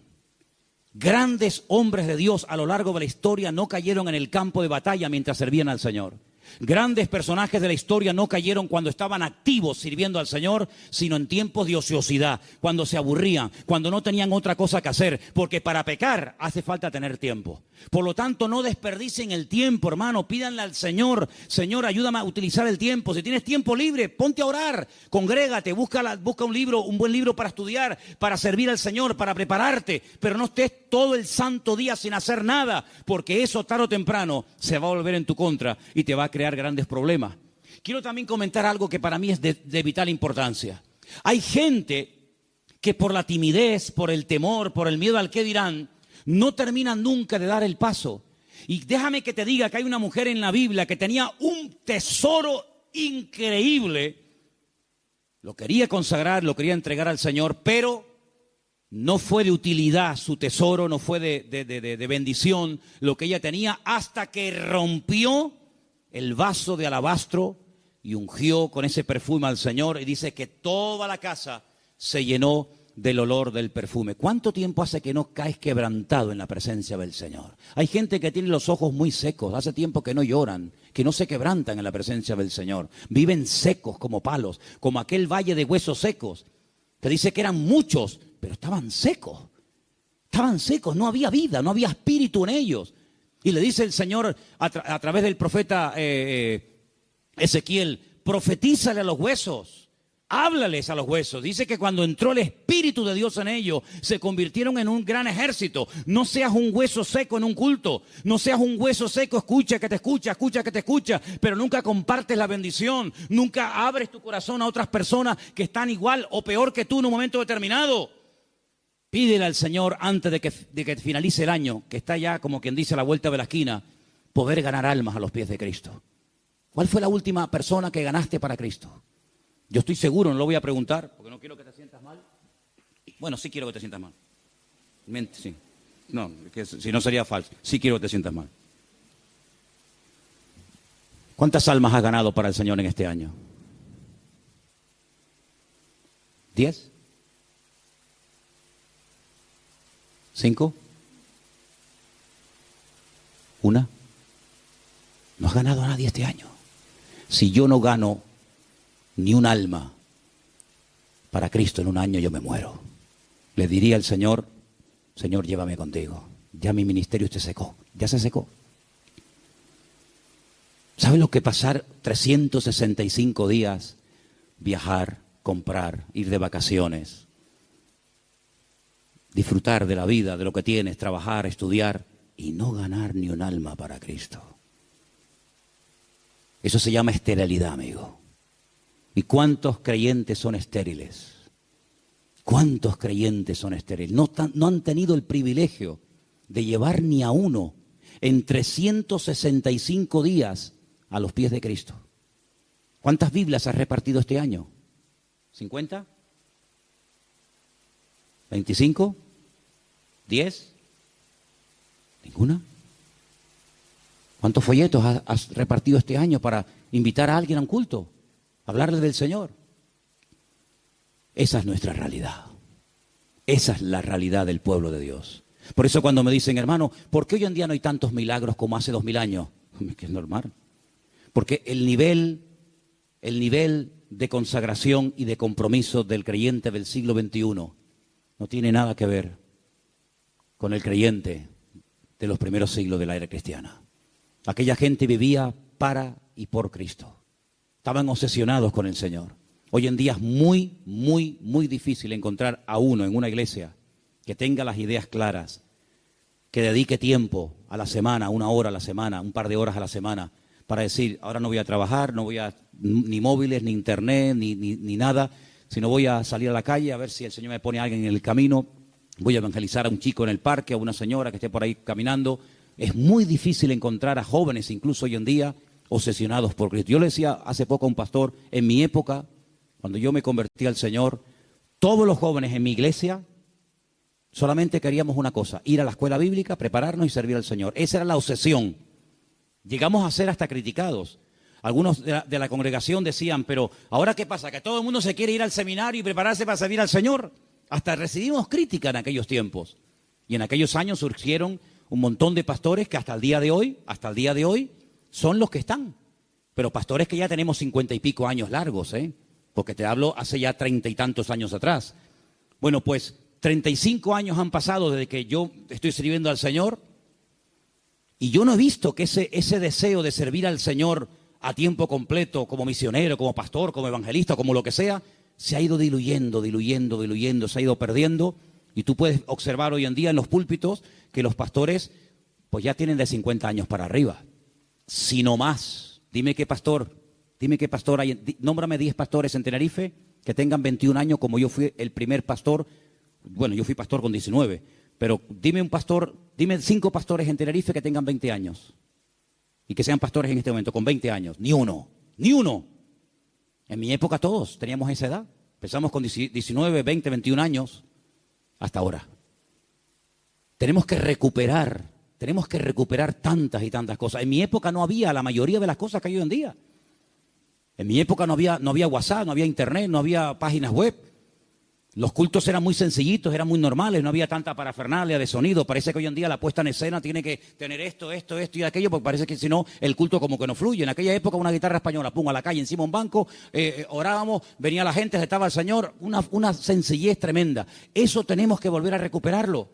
Grandes hombres de Dios a lo largo de la historia no cayeron en el campo de batalla mientras servían al Señor. Grandes personajes de la historia no cayeron cuando estaban activos sirviendo al Señor, sino en tiempos de ociosidad, cuando se aburrían, cuando no tenían otra cosa que hacer, porque para pecar hace falta tener tiempo. Por lo tanto, no desperdicien el tiempo, hermano. Pídanle al Señor: Señor, ayúdame a utilizar el tiempo. Si tienes tiempo libre, ponte a orar, congrégate, busca un libro, un buen libro para estudiar, para servir al Señor, para prepararte, pero no estés todo el santo día sin hacer nada, porque eso tarde o temprano se va a volver en tu contra y te va a crear grandes problemas. Quiero también comentar algo que para mí es de vital importancia. Hay gente que por la timidez, por el temor, por el miedo al qué dirán, no terminan nunca de dar el paso. Y déjame que te diga que hay una mujer en la Biblia que tenía un tesoro increíble. Lo quería consagrar, lo quería entregar al Señor, pero no fue de utilidad su tesoro, no fue de bendición lo que ella tenía, hasta que rompió el vaso de alabastro y ungió con ese perfume al Señor, y dice que toda la casa se llenó del olor del perfume. ¿Cuánto tiempo hace que no caes quebrantado en la presencia del Señor? Hay gente que tiene los ojos muy secos, hace tiempo que no lloran, que no se quebrantan en la presencia del Señor. Viven secos como palos, como aquel valle de huesos secos, que dice que eran muchos, pero estaban secos. Estaban secos, no había vida, no había espíritu en ellos. Y le dice el Señor a través del profeta Ezequiel: profetízale a los huesos, háblales a los huesos. Dice que cuando entró el Espíritu de Dios en ellos, se convirtieron en un gran ejército. No seas un hueso seco en un culto, no seas un hueso seco, escucha que te escucha, pero nunca compartes la bendición, nunca abres tu corazón a otras personas que están igual o peor que tú en un momento determinado. Pídele al Señor antes de que finalice el año, que está ya, como quien dice, a la vuelta de la esquina, poder ganar almas a los pies de Cristo. ¿Cuál fue la última persona que ganaste para Cristo? Yo estoy seguro, no lo voy a preguntar, porque no quiero que te sientas mal. Bueno, sí quiero que te sientas mal. Sí. No, que si no sería falso. Sí quiero que te sientas mal. ¿Cuántas almas has ganado para el Señor en este año? ¿10? ¿5? ¿1? No has ganado a nadie este año. Si yo no gano ni un alma para Cristo en un año, yo me muero. Le diría al Señor: Señor, llévame contigo. Ya mi ministerio se secó. Ya se secó. ¿Sabe lo que pasar 365 días? Viajar, comprar, ir de vacaciones, disfrutar de la vida, de lo que tienes, trabajar, estudiar y no ganar ni un alma para Cristo. Eso se llama esterilidad, amigo. ¿Y cuántos creyentes son estériles? ¿Cuántos creyentes son estériles? No han tenido el privilegio de llevar ni a uno en 365 días a los pies de Cristo. ¿Cuántas Biblias has repartido este año? ¿50? ¿25? ¿10? ¿Ninguna? ¿Cuántos folletos has repartido este año para invitar a alguien a un culto? Hablarle del Señor. Esa es nuestra realidad. Esa es la realidad del pueblo de Dios. Por eso cuando me dicen, hermano, ¿por qué hoy en día no hay tantos milagros como hace 2000 años? Que es normal. Porque el nivel de consagración y de compromiso del creyente del siglo XXI no tiene nada que ver con el creyente de los primeros siglos de la era cristiana. Aquella gente vivía para y por Cristo. Estaban obsesionados con el Señor. Hoy en día es muy, muy, muy difícil encontrar a uno en una iglesia que tenga las ideas claras, que dedique tiempo a la semana, 1 hora a la semana, un par de horas a la semana, para decir, ahora no voy a trabajar, no voy a ni móviles, ni internet, ni nada, sino voy a salir a la calle a ver si el Señor me pone a alguien en el camino, voy a evangelizar a un chico en el parque, a una señora que esté por ahí caminando. Es muy difícil encontrar a jóvenes, incluso hoy en día, obsesionados por Cristo. Yo le decía hace poco a un pastor, en mi época, cuando yo me convertí al Señor, todos los jóvenes en mi iglesia solamente queríamos una cosa, ir a la escuela bíblica, prepararnos y servir al Señor. Esa era la obsesión. Llegamos a ser hasta criticados. Algunos de la congregación decían, pero ¿ahora qué pasa? ¿Que todo el mundo se quiere ir al seminario y prepararse para servir al Señor? Hasta recibimos crítica en aquellos tiempos. Y en aquellos años surgieron un montón de pastores que hasta el día de hoy, son los que están. Pero pastores que ya tenemos 50 y pico años largos, porque te hablo hace ya 30 y tantos años atrás. Bueno, pues 35 años han pasado desde que yo estoy sirviendo al Señor y yo no he visto que ese deseo de servir al Señor a tiempo completo, como misionero, como pastor, como evangelista, como lo que sea, se ha ido diluyendo, se ha ido perdiendo. Y tú puedes observar hoy en día en los púlpitos que los pastores pues ya tienen de 50 años para arriba, si no más. Dime qué pastor hay, nómbrame 10 pastores en Tenerife que tengan 21 años como yo fui el primer pastor. Bueno, yo fui pastor con 19, pero dime 5 pastores en Tenerife que tengan 20 años y que sean pastores en este momento con 20 años. Ni uno. En mi época todos teníamos esa edad. Empezamos con 19, 20, 21 años hasta ahora. Tenemos que recuperar tantas y tantas cosas. En mi época no había la mayoría de las cosas que hay hoy en día. En mi época no había WhatsApp, no había internet, no había páginas web. Los cultos eran muy sencillitos, eran muy normales, no había tanta parafernalia de sonido. Parece que hoy en día la puesta en escena tiene que tener esto y aquello, porque parece que si no, el culto como que no fluye. En aquella época una guitarra española, pum, a la calle, encima un banco, orábamos, venía la gente, estaba el Señor, una sencillez tremenda. Eso tenemos que volver a recuperarlo,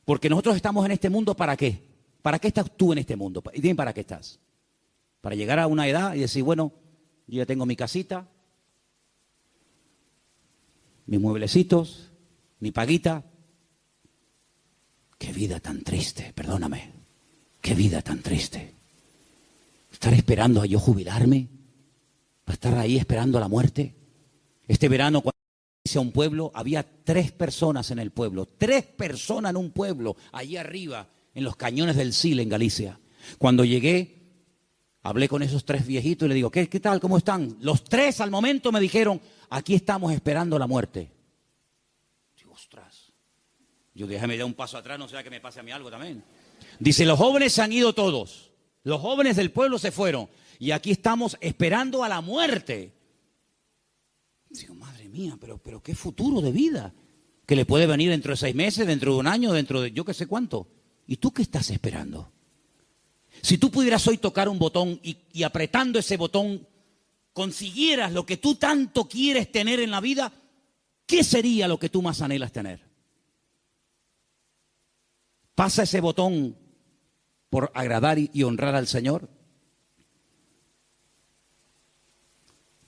porque nosotros estamos en este mundo, ¿para qué? ¿Para qué estás tú en este mundo? Y dime, ¿para qué estás? Para llegar a una edad y decir, bueno, yo ya tengo mi casita, mis mueblecitos, mi paguita. Qué vida tan triste, perdóname. Qué vida tan triste. Estar esperando a yo jubilarme, para estar ahí esperando a la muerte. Este verano, cuando hice a un pueblo, había 3 personas en el pueblo. 3 personas en un pueblo, allí arriba, en los cañones del Sil, en Galicia. Cuando llegué, hablé con esos 3 viejitos y le digo, ¿qué tal? ¿Cómo están? Los 3 al momento me dijeron, aquí estamos esperando la muerte. Digo, ostras. Yo déjame dar un paso atrás, no sea que me pase a mí algo también. Dice, los jóvenes se han ido todos. Los jóvenes del pueblo se fueron. Y aquí estamos esperando a la muerte. Digo, madre mía, pero qué futuro de vida. Que le puede venir dentro de 6 meses, dentro de un año, dentro de yo qué sé cuánto. ¿Y tú qué estás esperando? Si tú pudieras hoy tocar un botón y apretando ese botón consiguieras lo que tú tanto quieres tener en la vida, ¿qué sería lo que tú más anhelas tener? ¿Pasa ese botón por agradar y honrar al Señor?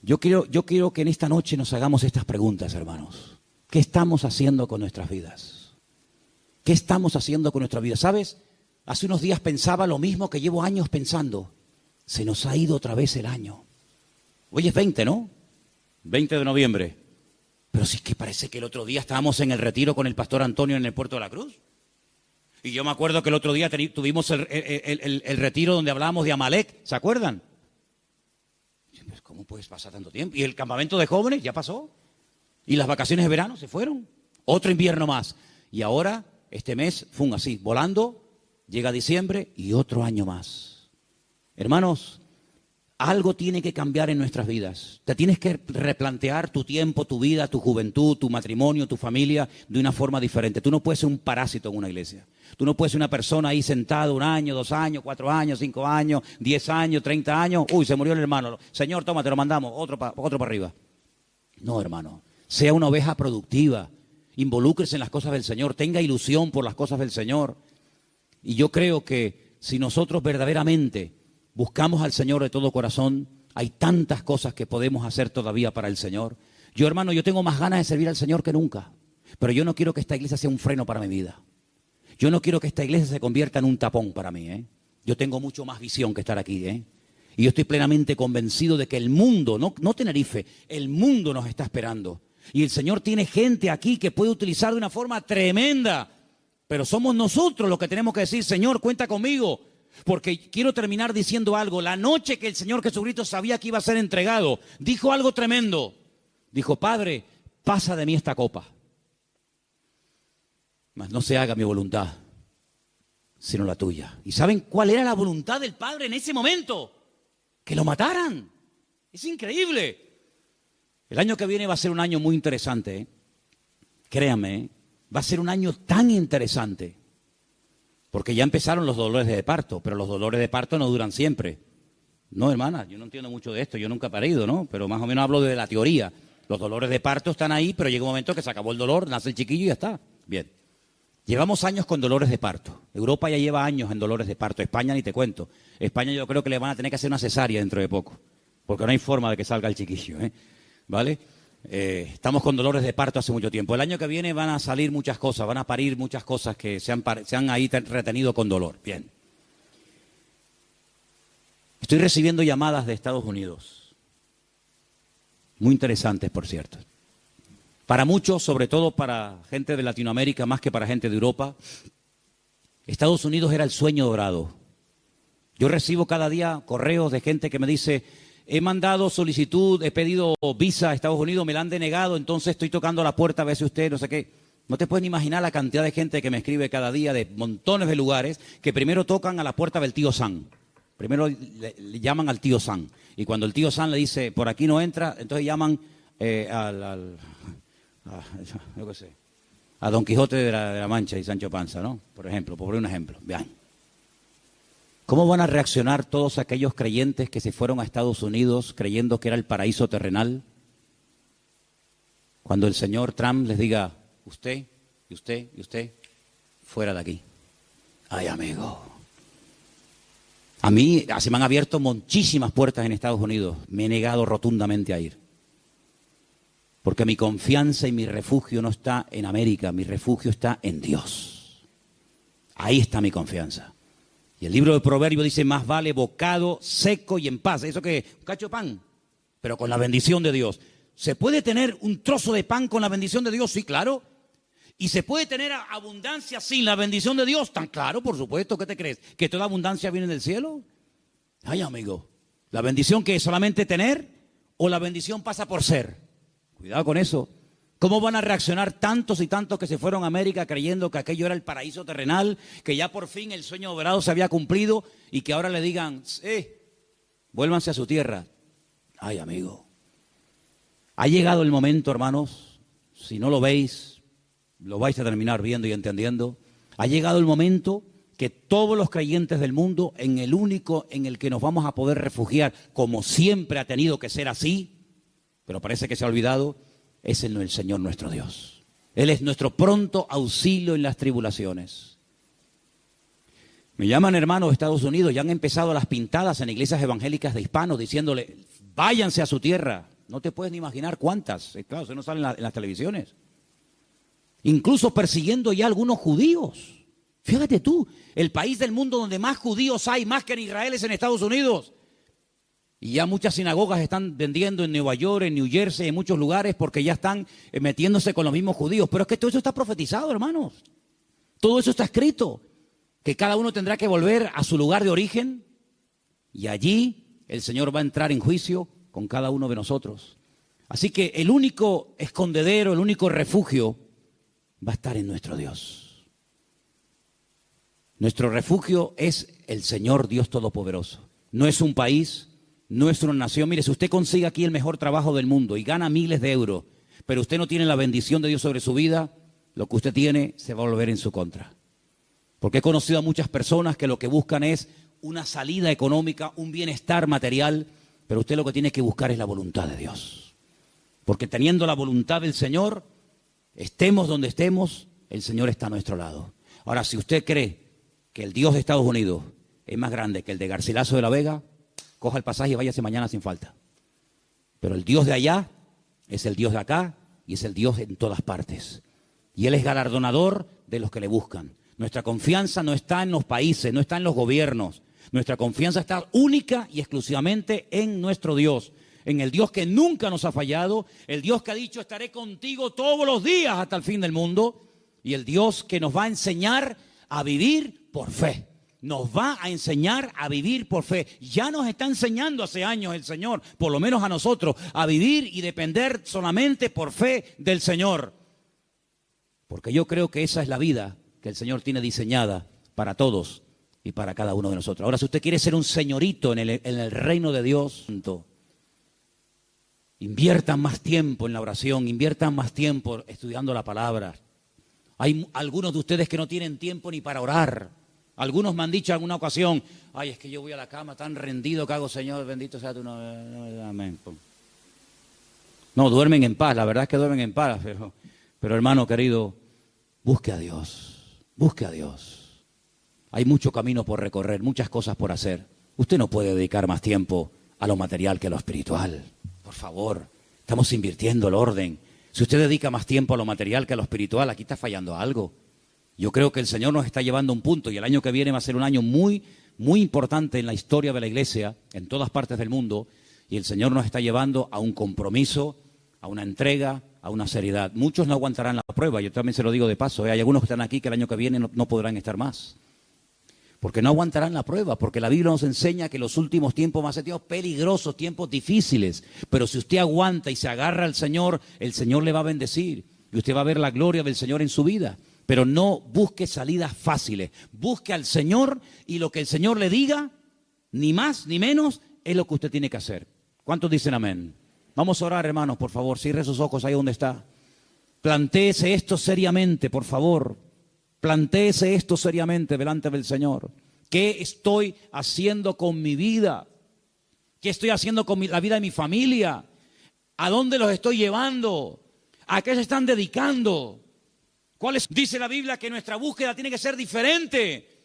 Yo quiero que en esta noche nos hagamos estas preguntas, hermanos. ¿Qué estamos haciendo con nuestras vidas? ¿Qué estamos haciendo con nuestra vida? ¿Sabes? Hace unos días pensaba lo mismo que llevo años pensando. Se nos ha ido otra vez el año. Hoy es 20, ¿no? 20 de noviembre. Pero sí que parece que el otro día estábamos en el retiro con el pastor Antonio en el Puerto de la Cruz. Y yo me acuerdo que el otro día tuvimos el retiro donde hablábamos de Amalek. ¿Se acuerdan? Pues, ¿cómo puedes pasar tanto tiempo? Y el campamento de jóvenes ya pasó. Y las vacaciones de verano se fueron. Otro invierno más. Y ahora, este mes, así, volando, llega diciembre y otro año más. Hermanos, algo tiene que cambiar en nuestras vidas. Te tienes que replantear tu tiempo, tu vida, tu juventud, tu matrimonio, tu familia de una forma diferente. Tú no puedes ser un parásito en una iglesia. Tú no puedes ser una persona ahí sentada 1 año, 2 años, 4 años, 5 años, 10 años, 30 años. Uy, se murió el hermano. Señor, toma, te lo mandamos, otro para arriba. No, hermano. Sea una oveja productiva. Involúcrese en las cosas del Señor. Tenga ilusión por las cosas del Señor. Y yo creo que si nosotros verdaderamente buscamos al Señor de todo corazón, hay tantas cosas que podemos hacer todavía para el Señor. Yo, hermano, yo tengo más ganas de servir al Señor que nunca. Pero yo no quiero que esta iglesia sea un freno para mi vida. Yo no quiero que esta iglesia se convierta en un tapón para mí. Yo tengo mucho más visión que estar aquí. Y yo estoy plenamente convencido de que el mundo, no Tenerife, el mundo nos está esperando. Y el Señor tiene gente aquí que puede utilizar de una forma tremenda. Pero somos nosotros los que tenemos que decir, Señor, cuenta conmigo. Porque quiero terminar diciendo algo. La noche que el Señor Jesucristo sabía que iba a ser entregado, dijo algo tremendo. Dijo, Padre, pasa de mí esta copa. Mas no se haga mi voluntad, sino la tuya. ¿Y saben cuál era la voluntad del Padre en ese momento? Que lo mataran. Es increíble. El año que viene va a ser un año muy interesante. Créanme, va a ser un año tan interesante. Porque ya empezaron los dolores de parto, pero los dolores de parto no duran siempre. No, hermana, yo no entiendo mucho de esto, yo nunca he parido, ¿no? Pero más o menos hablo de la teoría. Los dolores de parto están ahí, pero llega un momento que se acabó el dolor, nace el chiquillo y ya está. Bien. Llevamos años con dolores de parto. Europa ya lleva años en dolores de parto. España ni te cuento. España yo creo que le van a tener que hacer una cesárea dentro de poco. Porque no hay forma de que salga el chiquillo, ¿vale? Estamos con dolores de parto hace mucho tiempo. El año que viene van a salir muchas cosas, van a parir muchas cosas que se han ahí retenido con dolor. Bien. Estoy recibiendo llamadas de Estados Unidos. Muy interesantes, por cierto. Para muchos, sobre todo para gente de Latinoamérica, más que para gente de Europa, Estados Unidos era el sueño dorado. Yo recibo cada día correos de gente que me dice, he mandado solicitud, he pedido visa a Estados Unidos, me la han denegado, entonces estoy tocando la puerta a ver si usted, no sé qué. No te puedes ni imaginar la cantidad de gente que me escribe cada día de montones de lugares que primero tocan a la puerta del tío Sam. Primero le llaman al tío Sam. Y cuando el tío Sam le dice, por aquí no entra, entonces llaman yo qué sé, a Don Quijote de la Mancha y Sancho Panza, ¿no? Por ejemplo, por un ejemplo. Vean. ¿Cómo van a reaccionar todos aquellos creyentes que se fueron a Estados Unidos creyendo que era el paraíso terrenal? Cuando el señor Trump les diga, usted, y usted, y usted, fuera de aquí. Ay, amigo. A mí se me han abierto muchísimas puertas en Estados Unidos. Me he negado rotundamente a ir. Porque mi confianza y mi refugio no está en América, mi refugio está en Dios. Ahí está mi confianza. Y el libro de Proverbios dice, más vale bocado seco y en paz. ¿Eso qué? Un cacho de pan, pero con la bendición de Dios. ¿Se puede tener un trozo de pan con la bendición de Dios? Sí, claro. ¿Y se puede tener abundancia sin la bendición de Dios? Tan claro, por supuesto. ¿Qué te crees? ¿Que toda abundancia viene del cielo? Ay, amigo. ¿La bendición que es solamente tener o la bendición pasa por ser? Cuidado con eso. ¿Cómo van a reaccionar tantos y tantos que se fueron a América creyendo que aquello era el paraíso terrenal, que ya por fin el sueño dorado se había cumplido y que ahora le digan, vuélvanse a su tierra? Ay, amigo. Ha llegado el momento, hermanos, si no lo veis, lo vais a terminar viendo y entendiendo. Ha llegado el momento que todos los creyentes del mundo, en el único en el que nos vamos a poder refugiar, como siempre ha tenido que ser así, pero parece que se ha olvidado, es en el Señor nuestro Dios. Él es nuestro pronto auxilio en las tribulaciones. Me llaman hermanos de Estados Unidos, ya han empezado las pintadas en iglesias evangélicas de hispanos diciéndole, váyanse a su tierra. No te puedes ni imaginar cuántas. Claro, eso no sale en las televisiones. Incluso persiguiendo ya a algunos judíos. Fíjate tú, el país del mundo donde más judíos hay, más que en Israel, es en Estados Unidos. Y ya muchas sinagogas están vendiendo en Nueva York, en New Jersey, en muchos lugares, porque ya están metiéndose con los mismos judíos. Pero es que todo eso está profetizado, hermanos. Todo eso está escrito. Que cada uno tendrá que volver a su lugar de origen. Y allí el Señor va a entrar en juicio con cada uno de nosotros. Así que el único escondedero, el único refugio va a estar en nuestro Dios. Nuestro refugio es el Señor Dios Todopoderoso. no es un país, no es una nación. Mire, si usted consigue aquí el mejor trabajo del mundo y gana miles de euros, pero usted no tiene la bendición de Dios sobre su vida, lo que usted tiene se va a volver en su contra. Porque he conocido a muchas personas que lo que buscan es una salida económica, un bienestar material, pero usted lo que tiene que buscar es la voluntad de Dios. Porque teniendo la voluntad del Señor, estemos donde estemos, el Señor está a nuestro lado. Ahora, si usted cree que el Dios de Estados Unidos es más grande que el de Garcilaso de la Vega, coja el pasaje y váyase mañana sin falta. Pero el Dios de allá es el Dios de acá y es el Dios en todas partes. Y Él es galardonador de los que le buscan. Nuestra confianza no está en los países, no está en los gobiernos. Nuestra confianza está única y exclusivamente en nuestro Dios. En el Dios que nunca nos ha fallado, el Dios que ha dicho estaré contigo todos los días hasta el fin del mundo, y el Dios que nos va a enseñar a vivir por fe. Nos va a enseñar a vivir por fe. Ya nos está enseñando hace años el Señor, por lo menos a nosotros, a vivir y depender solamente por fe del Señor. Porque yo creo que esa es la vida que el Señor tiene diseñada para todos y para cada uno de nosotros. Ahora, si usted quiere ser un señorito en el reino de Dios, inviertan más tiempo en la oración, inviertan más tiempo estudiando la palabra. Hay algunos de ustedes que no tienen tiempo ni para orar. Algunos me han dicho en alguna ocasión, ay, es que yo voy a la cama tan rendido que hago, Señor, bendito sea tu nombre. Amén. No, duermen en paz, la verdad es que duermen en paz, pero hermano querido, busque a Dios, busque a Dios. Hay mucho camino por recorrer, muchas cosas por hacer. Usted no puede dedicar más tiempo a lo material que a lo espiritual. Por favor, estamos invirtiendo el orden. Si usted dedica más tiempo a lo material que a lo espiritual, aquí está fallando algo. Yo creo que el Señor nos está llevando a un punto y el año que viene va a ser un año muy, muy importante en la historia de la iglesia, en todas partes del mundo, y el Señor nos está llevando a un compromiso, a una entrega, a una seriedad. Muchos no aguantarán la prueba, yo también se lo digo de paso, hay algunos que están aquí que el año que viene no podrán estar más. Porque no aguantarán la prueba, porque la Biblia nos enseña que los últimos tiempos van a ser tiempos peligrosos, tiempos difíciles. Pero si usted aguanta y se agarra al Señor, el Señor le va a bendecir. Y usted va a ver la gloria del Señor en su vida. Pero no busque salidas fáciles. Busque al Señor y lo que el Señor le diga, ni más ni menos, es lo que usted tiene que hacer. ¿Cuántos dicen amén? Vamos a orar, hermanos, por favor. Cierre sus ojos ahí donde está. Plantéese esto seriamente, por favor. Plantéese esto seriamente delante del Señor. ¿Qué estoy haciendo con mi vida? ¿Qué estoy haciendo con la vida de mi familia? ¿A dónde los estoy llevando? ¿A qué se están dedicando? Dice la Biblia que nuestra búsqueda tiene que ser diferente.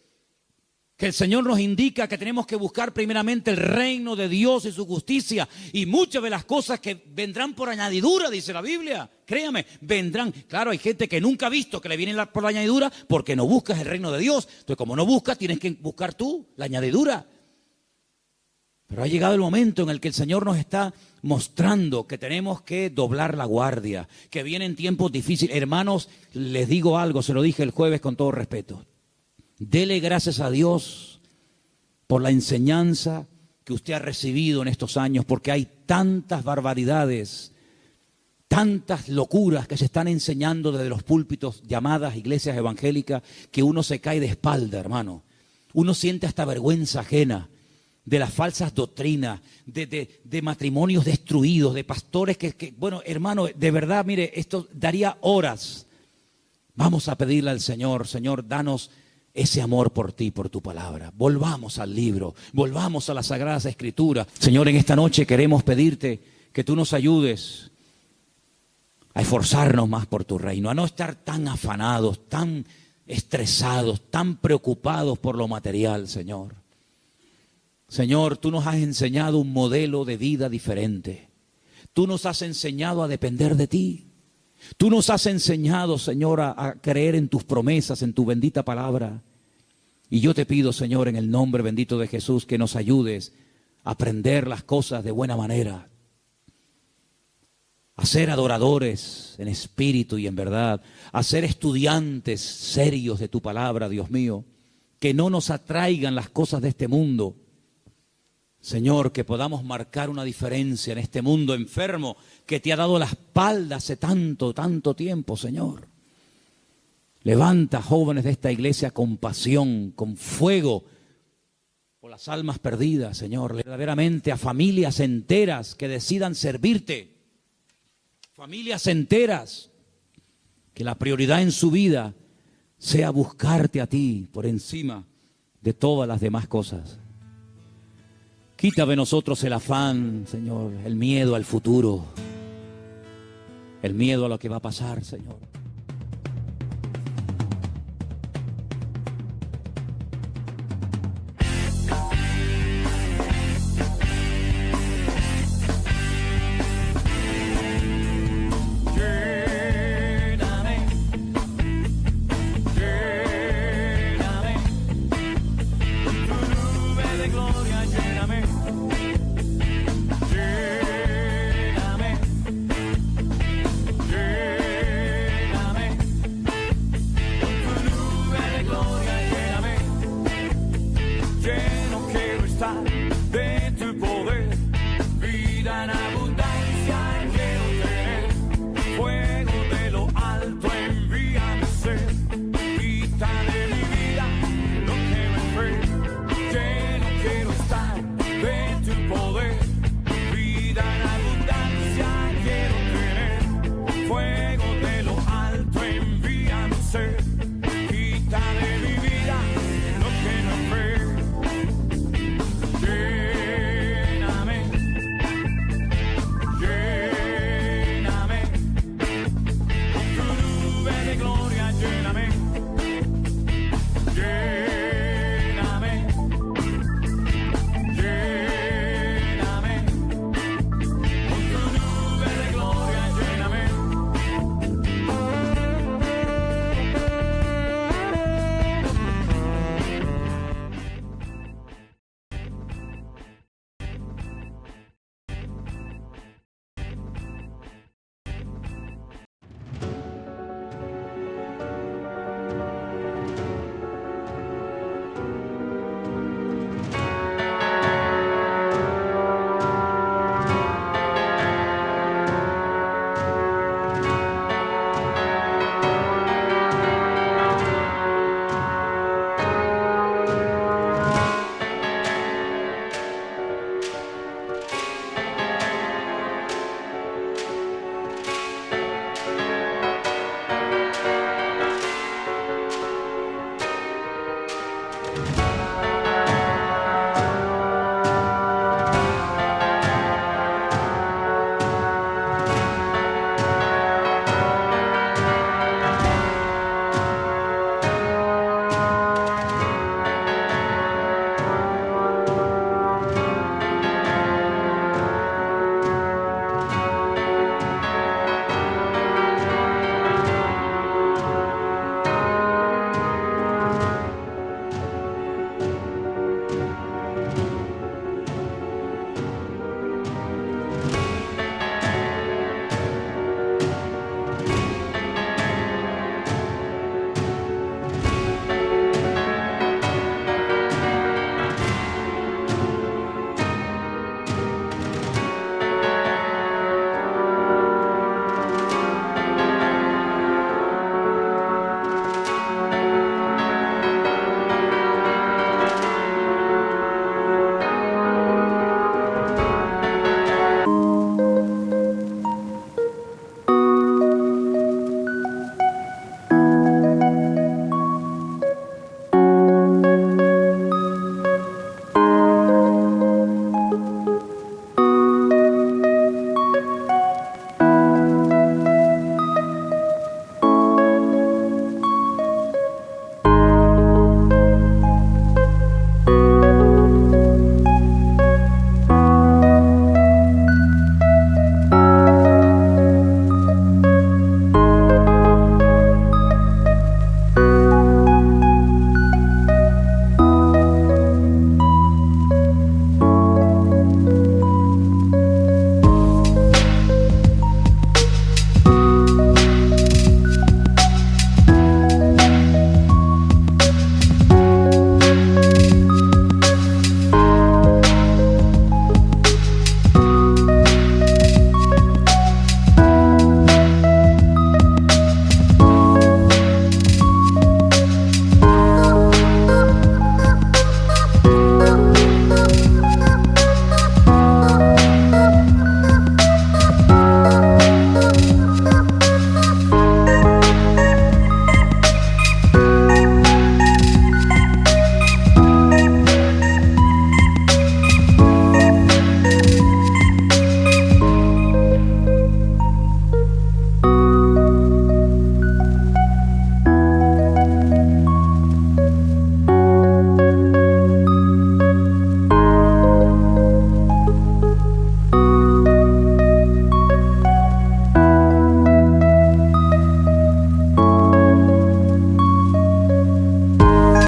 Que el Señor nos indica que tenemos que buscar primeramente el reino de Dios y su justicia. Y muchas de las cosas que vendrán por añadidura, dice la Biblia. Créame, vendrán. Claro, hay gente que nunca ha visto que le vienen por la añadidura porque no buscas el reino de Dios. Entonces, como no buscas, tienes que buscar tú la añadidura. Pero ha llegado el momento en el que el Señor nos está mostrando que tenemos que doblar la guardia, que vienen tiempos difíciles. Hermanos, les digo algo, se lo dije el jueves con todo respeto. Dele gracias a Dios por la enseñanza que usted ha recibido en estos años, porque hay tantas barbaridades, tantas locuras que se están enseñando desde los púlpitos llamadas iglesias evangélicas, que uno se cae de espalda, hermano. Uno siente hasta vergüenza ajena de las falsas doctrinas, de matrimonios destruidos, de pastores que, bueno, hermano, de verdad, mire, esto daría horas. Vamos a pedirle al Señor, Señor, danos ese amor por ti, por tu palabra. Volvamos al libro, volvamos a las Sagradas Escrituras. Señor, en esta noche queremos pedirte que tú nos ayudes a esforzarnos más por tu reino, a no estar tan afanados, tan estresados, tan preocupados por lo material, Señor. Señor, tú nos has enseñado un modelo de vida diferente. Tú nos has enseñado a depender de ti. Tú nos has enseñado, Señor, a creer en tus promesas, en tu bendita palabra. Y yo te pido, Señor, en el nombre bendito de Jesús, que nos ayudes a aprender las cosas de buena manera, a ser adoradores en espíritu y en verdad, a ser estudiantes serios de tu palabra, Dios mío, que no nos atraigan las cosas de este mundo. Señor, que podamos marcar una diferencia en este mundo enfermo que te ha dado la espalda hace tanto, tanto tiempo, Señor. Levanta jóvenes de esta iglesia con pasión, con fuego, por las almas perdidas, Señor, verdaderamente a familias enteras que decidan servirte, familias enteras, que la prioridad en su vida sea buscarte a ti por encima de todas las demás cosas. Quita de nosotros el afán, Señor, el miedo al futuro, el miedo a lo que va a pasar, Señor.